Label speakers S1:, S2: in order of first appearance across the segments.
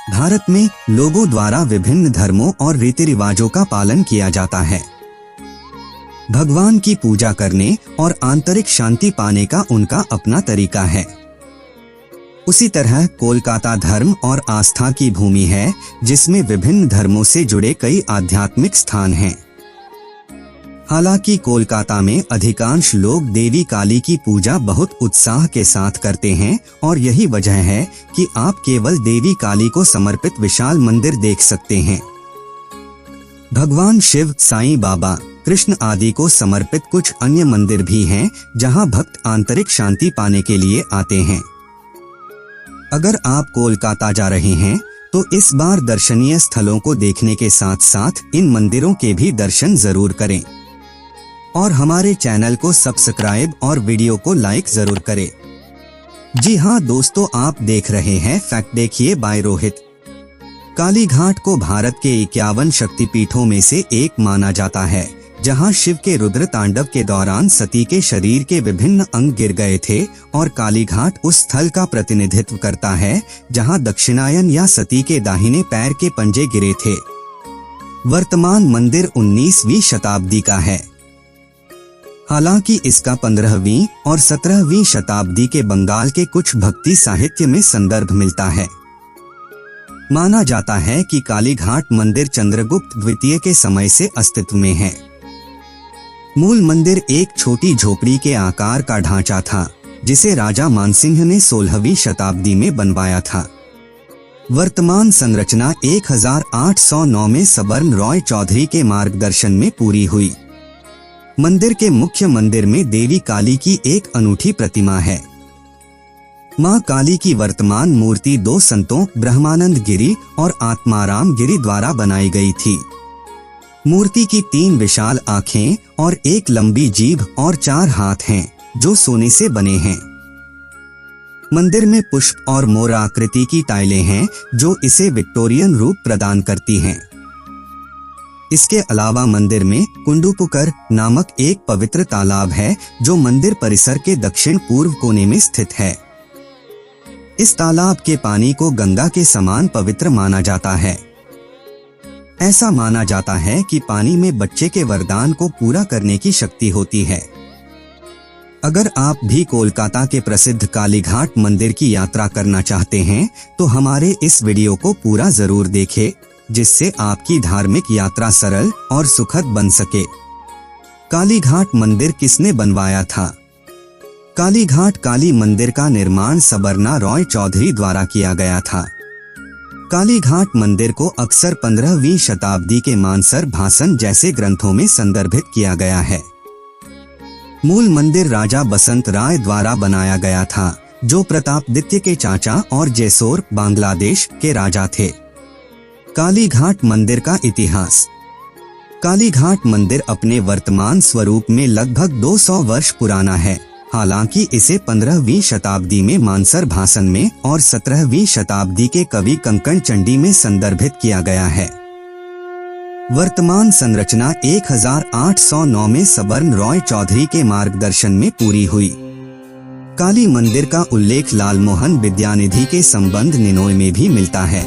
S1: भारत में लोगों द्वारा विभिन्न धर्मों और रीति रिवाजों का पालन किया जाता है। भगवान की पूजा करने और आंतरिक शांति पाने का उनका अपना तरीका है। उसी तरह कोलकाता धर्म और आस्था की भूमि है, जिसमें विभिन्न धर्मों से जुड़े कई आध्यात्मिक स्थान हैं। हालांकि कोलकाता में अधिकांश लोग देवी काली की पूजा बहुत उत्साह के साथ करते हैं और यही वजह है कि आप केवल देवी काली को समर्पित विशाल मंदिर देख सकते हैं। भगवान शिव, साईं बाबा, कृष्ण आदि को समर्पित कुछ अन्य मंदिर भी हैं, जहां भक्त आंतरिक शांति पाने के लिए आते हैं। अगर आप कोलकाता जा रहे हैं तो इस बार दर्शनीय स्थलों को देखने के साथ साथ इन मंदिरों के भी दर्शन जरूर करें और हमारे चैनल को सब्सक्राइब और वीडियो को लाइक जरूर करें। जी हाँ दोस्तों, आप देख रहे हैं फैक्ट देखिए बाय रोहित। कालीघाट को भारत के 51 शक्तिपीठों में से एक माना जाता है, जहां शिव के रुद्र तांडव के दौरान सती के शरीर के विभिन्न अंग गिर गए थे और कालीघाट उस स्थल का प्रतिनिधित्व करता है जहां दक्षिणायन या सती के दाहिने पैर के पंजे गिरे थे। वर्तमान मंदिर 19वीं शताब्दी का है। हालांकि इसका 15वीं और 17वीं शताब्दी के बंगाल के कुछ भक्ति साहित्य में संदर्भ मिलता है। माना जाता है कि कालीघाट मंदिर चंद्रगुप्त द्वितीय के समय से अस्तित्व में है। मूल मंदिर एक छोटी झोपड़ी के आकार का ढांचा था, जिसे राजा मानसिंह ने 16वीं शताब्दी में बनवाया था। वर्तमान संरचना 1809 में सबर्न रॉय चौधरी के मार्गदर्शन में पूरी हुई। मंदिर के मुख्य मंदिर में देवी काली की एक अनूठी प्रतिमा है। मां काली की वर्तमान मूर्ति 2 संतों ब्रह्मानंद गिरी और आत्माराम गिरी द्वारा बनाई गई थी। मूर्ति की 3 विशाल आंखें और एक लंबी जीभ और 4 हाथ हैं, जो सोने से बने हैं। मंदिर में पुष्प और मोर आकृति की टाइलें हैं, जो इसे विक्टोरियन रूप प्रदान करती हैं। इसके अलावा मंदिर में कुंडुपुकर नामक एक पवित्र तालाब है, जो मंदिर परिसर के दक्षिण पूर्व कोने में स्थित है। इस तालाब के पानी को गंगा के समान पवित्र माना जाता है। ऐसा माना जाता है कि पानी में बच्चे के वरदान को पूरा करने की शक्ति होती है। अगर आप भी कोलकाता के प्रसिद्ध कालीघाट मंदिर की यात्रा करना चाहते हैं तो हमारे इस वीडियो को पूरा जरूर देखें, जिससे आपकी धार्मिक यात्रा सरल और सुखद बन सके। कालीघाट मंदिर किसने बनवाया था? कालीघाट काली मंदिर का निर्माण सबर्ना रॉय चौधरी द्वारा किया गया था। कालीघाट मंदिर को अक्सर 15वीं शताब्दी के मानसर भाषण जैसे ग्रंथों में संदर्भित किया गया है। मूल मंदिर राजा बसंत राय द्वारा बनाया गया था, जो प्रतापदित्य के चाचा और जैसोर बांग्लादेश के राजा थे। कालीघाट मंदिर का इतिहास। कालीघाट मंदिर अपने वर्तमान स्वरूप में लगभग 200 वर्ष पुराना है। हालांकि इसे 15वीं शताब्दी में मानसर भाषण में और 17वीं शताब्दी के कवि कंकण चंडी में संदर्भित किया गया है। वर्तमान संरचना 1809 में सबर्न रॉय चौधरी के मार्गदर्शन में पूरी हुई। काली मंदिर का उल्लेख लालमोहन विद्यानिधि के संबंध निनोय में भी मिलता है।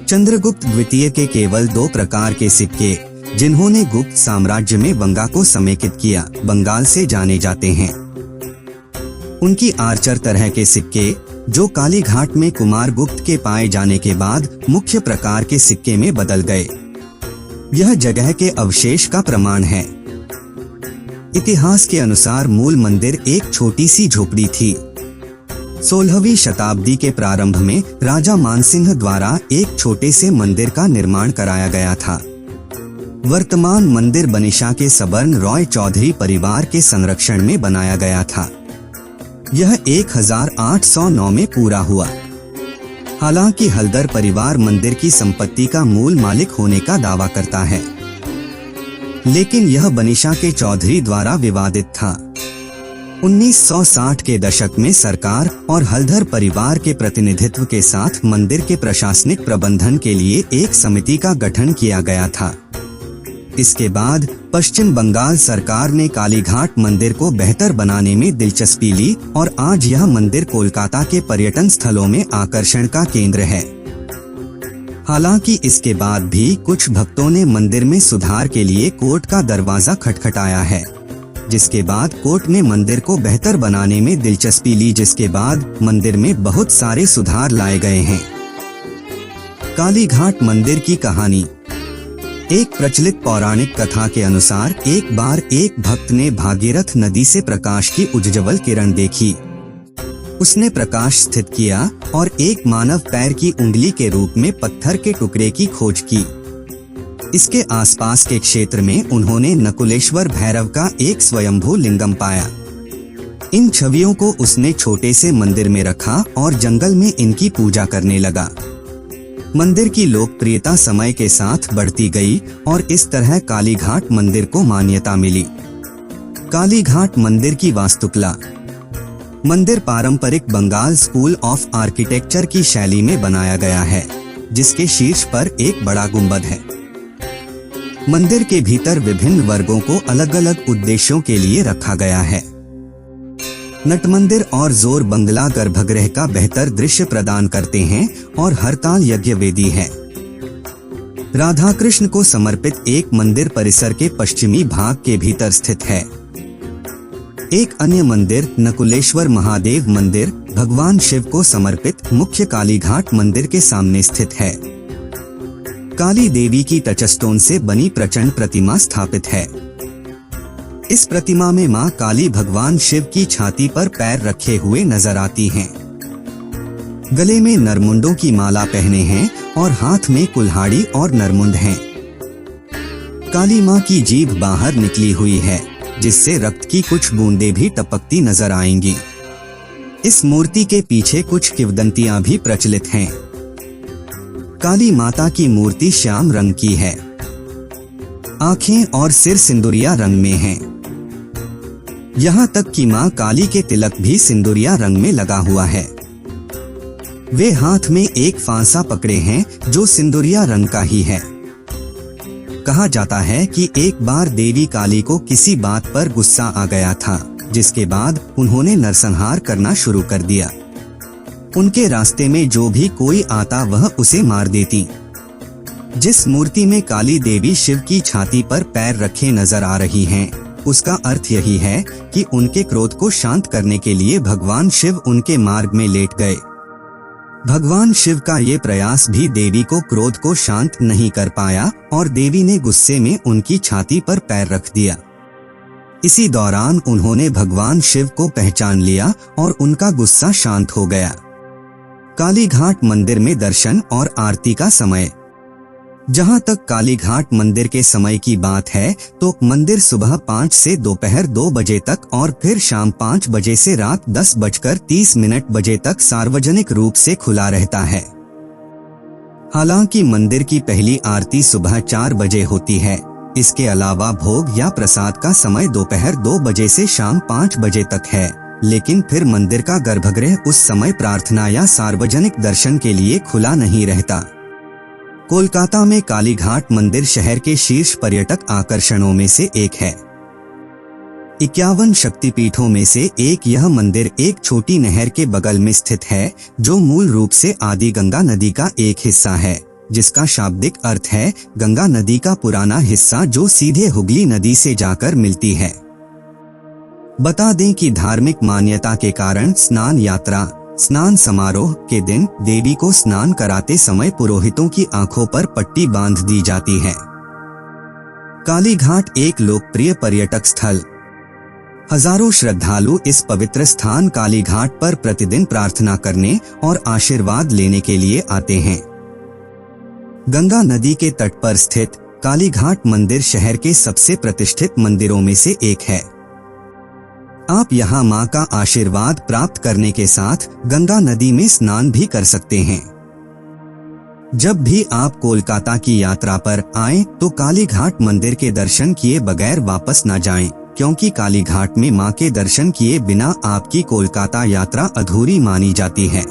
S1: चंद्रगुप्त द्वितीय के केवल 2 प्रकार के सिक्के, जिन्होंने गुप्त साम्राज्य में बंगा को समेकित किया, बंगाल से जाने जाते हैं। उनकी आर्चर तरह के सिक्के, जो कालीघाट में कुमारगुप्त के पाए जाने के बाद मुख्य प्रकार के सिक्के में बदल गए, यह जगह के अवशेष का प्रमाण है। इतिहास के अनुसार मूल मंदिर एक छोटी सी झोपड़ी थी। 16वीं शताब्दी के प्रारंभ में राजा मानसिंह द्वारा एक छोटे से मंदिर का निर्माण कराया गया था। वर्तमान मंदिर बनिशा के सबर्न रॉय चौधरी परिवार के संरक्षण में बनाया गया था। यह 1809 में पूरा हुआ। हालांकि हल्दर परिवार मंदिर की संपत्ति का मूल मालिक होने का दावा करता है, लेकिन यह बनिशा के चौधरी द्वारा विवादित था। 1960 के दशक में सरकार और हल्दर परिवार के प्रतिनिधित्व के साथ मंदिर के प्रशासनिक प्रबंधन के लिए एक समिति का गठन किया गया था। इसके बाद पश्चिम बंगाल सरकार ने कालीघाट मंदिर को बेहतर बनाने में दिलचस्पी ली और आज यह मंदिर कोलकाता के पर्यटन स्थलों में आकर्षण का केंद्र है। हालांकि इसके बाद भी कुछ भक्तों ने मंदिर में सुधार के लिए कोर्ट का दरवाजा खटखटाया है, जिसके बाद कोर्ट ने मंदिर को बेहतर बनाने में दिलचस्पी ली, जिसके बाद मंदिर में बहुत सारे सुधार लाए गए हैं। कालीघाट मंदिर की कहानी। एक प्रचलित पौराणिक कथा के अनुसार एक बार एक भक्त ने भागीरथ नदी से प्रकाश की उज्ज्वल किरण देखी। उसने प्रकाश स्थित किया और एक मानव पैर की उंगली के रूप में पत्थर के टुकड़े की खोज की। इसके आसपास के क्षेत्र में उन्होंने नकुलेश्वर भैरव का एक स्वयंभू लिंगम पाया। इन छवियों को उसने छोटे से मंदिर में रखा और जंगल में इनकी पूजा करने लगा। मंदिर की लोकप्रियता समय के साथ बढ़ती गई और इस तरह कालीघाट मंदिर को मान्यता मिली। कालीघाट मंदिर की वास्तुकला। मंदिर पारंपरिक बंगाल स्कूल ऑफ आर्किटेक्चर की शैली में बनाया गया है, जिसके शीर्ष पर एक बड़ा गुंबद है। मंदिर के भीतर विभिन्न वर्गों को अलग अलग उद्देश्यों के लिए रखा गया है। नट मंदिर और जोर बंगला गर्भगृह का बेहतर दृश्य प्रदान करते हैं और हरताल यज्ञ वेदी है। राधा कृष्ण को समर्पित एक मंदिर परिसर के पश्चिमी भाग के भीतर स्थित है। एक अन्य मंदिर नकुलेश्वर महादेव मंदिर भगवान शिव को समर्पित मुख्य कालीघाट मंदिर के सामने स्थित है। काली देवी की टचस्टोन से बनी प्रचंड प्रतिमा स्थापित है। इस प्रतिमा में मां काली भगवान शिव की छाती पर पैर रखे हुए नजर आती हैं। गले में नरमुंडों की माला पहने हैं और हाथ में कुल्हाड़ी और नरमुंड हैं। काली मां की जीभ बाहर निकली हुई है, जिससे रक्त की कुछ बूंदें भी टपकती नजर आएंगी। इस मूर्ति के पीछे कुछ किंवदंतियां भी प्रचलित हैं। काली माता की मूर्ति श्याम रंग की है। आंखें और सिर सिंदूरिया रंग में हैं। यहाँ तक कि मां काली के तिलक भी सिंदूरिया रंग में लगा हुआ है। वे हाथ में एक फांसा पकड़े हैं जो सिंदूरिया रंग का ही है। कहा जाता है कि एक बार देवी काली को किसी बात पर गुस्सा आ गया था, जिसके बाद उन्होंने नरसंहार करना शुरू कर दिया। उनके रास्ते में जो भी कोई आता वह उसे मार देती। जिस मूर्ति में काली देवी शिव की छाती पर पैर रखे नजर आ रही हैं, उसका अर्थ यही है कि उनके क्रोध को शांत करने के लिए भगवान शिव उनके मार्ग में लेट गए। भगवान शिव का ये प्रयास भी देवी को क्रोध को शांत नहीं कर पाया और देवी ने गुस्से में उनकी छाती पर पैर रख दिया। इसी दौरान उन्होंने भगवान शिव को पहचान लिया और उनका गुस्सा शांत हो गया। कालीघाट मंदिर में दर्शन और आरती का समय। जहां तक कालीघाट मंदिर के समय की बात है तो मंदिर सुबह 5 से दोपहर 2 बजे तक और फिर शाम 5 बजे से रात 10:30 बजे तक सार्वजनिक रूप से खुला रहता है। हालांकि मंदिर की पहली आरती सुबह 4 बजे होती है। इसके अलावा भोग या प्रसाद का समय दोपहर 2 बजे से शाम 5 बजे तक है, लेकिन फिर मंदिर का गर्भगृह उस समय प्रार्थना या सार्वजनिक दर्शन के लिए खुला नहीं रहता। कोलकाता में कालीघाट मंदिर शहर के शीर्ष पर्यटक आकर्षणों में से एक है। 51 शक्तिपीठों में से एक यह मंदिर एक छोटी नहर के बगल में स्थित है, जो मूल रूप से आदि गंगा नदी का एक हिस्सा है, जिसका शाब्दिक अर्थ है गंगा नदी का पुराना हिस्सा जो सीधे हुगली नदी से जाकर मिलती है। बता दें कि धार्मिक मान्यता के कारण स्नान समारोह के दिन देवी को स्नान कराते समय पुरोहितों की आंखों पर पट्टी बांध दी जाती है। कालीघाट एक लोकप्रिय पर्यटक स्थल। हजारों श्रद्धालु इस पवित्र स्थान कालीघाट पर प्रतिदिन प्रार्थना करने और आशीर्वाद लेने के लिए आते हैं। गंगा नदी के तट पर स्थित कालीघाट मंदिर शहर के सबसे प्रतिष्ठित मंदिरों में से एक है। आप यहां मां का आशीर्वाद प्राप्त करने के साथ गंगा नदी में स्नान भी कर सकते हैं। जब भी आप कोलकाता की यात्रा पर आएं तो कालीघाट मंदिर के दर्शन किए बगैर वापस न जाएं, क्योंकि कालीघाट में मां के दर्शन किए बिना आपकी कोलकाता यात्रा अधूरी मानी जाती है।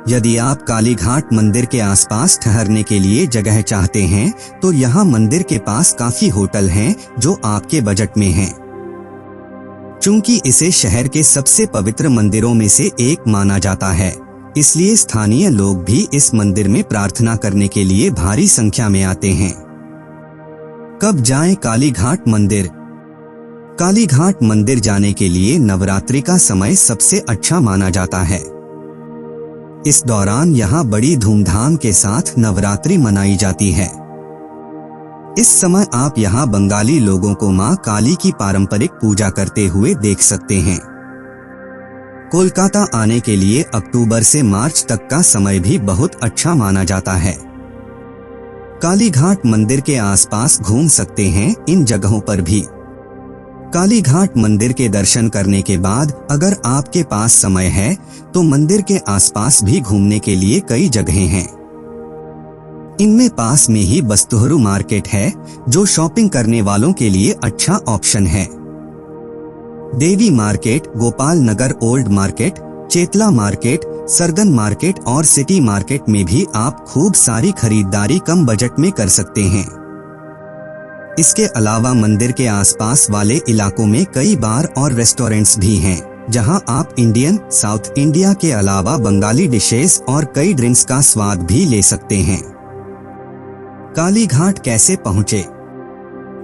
S1: यदि आप कालीघाट मंदिर के आसपास ठहरने के लिए जगह चाहते हैं तो यहाँ मंदिर के पास काफी होटल हैं जो आपके बजट में हैं। चूंकि इसे शहर के सबसे पवित्र मंदिरों में से एक माना जाता है, इसलिए स्थानीय लोग भी इस मंदिर में प्रार्थना करने के लिए भारी संख्या में आते हैं। कब जाएं कालीघाट मंदिर? कालीघाट मंदिर जाने के लिए नवरात्रि का समय सबसे अच्छा माना जाता है। इस दौरान यहाँ बड़ी धूमधाम के साथ नवरात्रि मनाई जाती है। इस समय आप यहाँ बंगाली लोगों को मां काली की पारंपरिक पूजा करते हुए देख सकते हैं। कोलकाता आने के लिए अक्टूबर से मार्च तक का समय भी बहुत अच्छा माना जाता है। कालीघाट मंदिर के आसपास घूम सकते हैं इन जगहों पर भी। कालीघाट मंदिर के दर्शन करने के बाद अगर आपके पास समय है तो मंदिर के आसपास भी घूमने के लिए कई जगहें हैं। इनमें पास में ही बस्तुहरू मार्केट है जो शॉपिंग करने वालों के लिए अच्छा ऑप्शन है। Devi market, Gopal Nagar old market, Chetla market, सरगन मार्केट और सिटी मार्केट में भी आप खूब सारी खरीदारी कम बजट में कर सकते हैं। इसके अलावा मंदिर के आसपास वाले इलाकों में कई बार और रेस्टोरेंट्स भी हैं, जहां आप इंडियन, साउथ इंडिया के अलावा बंगाली डिशेस और कई ड्रिंक्स का स्वाद भी ले सकते हैं। कालीघाट कैसे पहुँचे?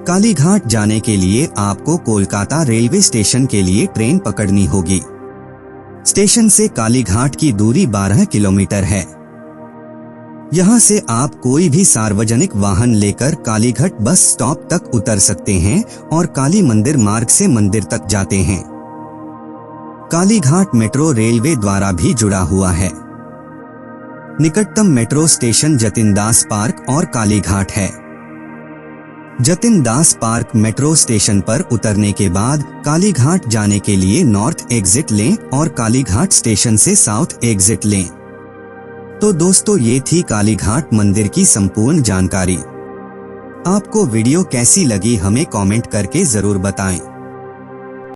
S1: कालीघाट जाने के लिए आपको कोलकाता रेलवे स्टेशन के लिए ट्रेन पकड़नी होगी। स्टेशन से कालीघाट की दूरी 12 किलोमीटर है। यहाँ से आप कोई भी सार्वजनिक वाहन लेकर कालीघाट बस स्टॉप तक उतर सकते हैं और काली मंदिर मार्ग से मंदिर तक जाते हैं। कालीघाट मेट्रो रेलवे द्वारा भी जुड़ा हुआ है। निकटतम मेट्रो स्टेशन जतिन दास पार्क और कालीघाट है। जतिन दास पार्क मेट्रो स्टेशन पर उतरने के बाद कालीघाट जाने के लिए नॉर्थ एग्जिट लें और कालीघाट स्टेशन से साउथ एग्जिट लें। तो दोस्तों, ये थी कालीघाट मंदिर की संपूर्ण जानकारी। आपको वीडियो कैसी लगी हमें कमेंट करके जरूर बताएं।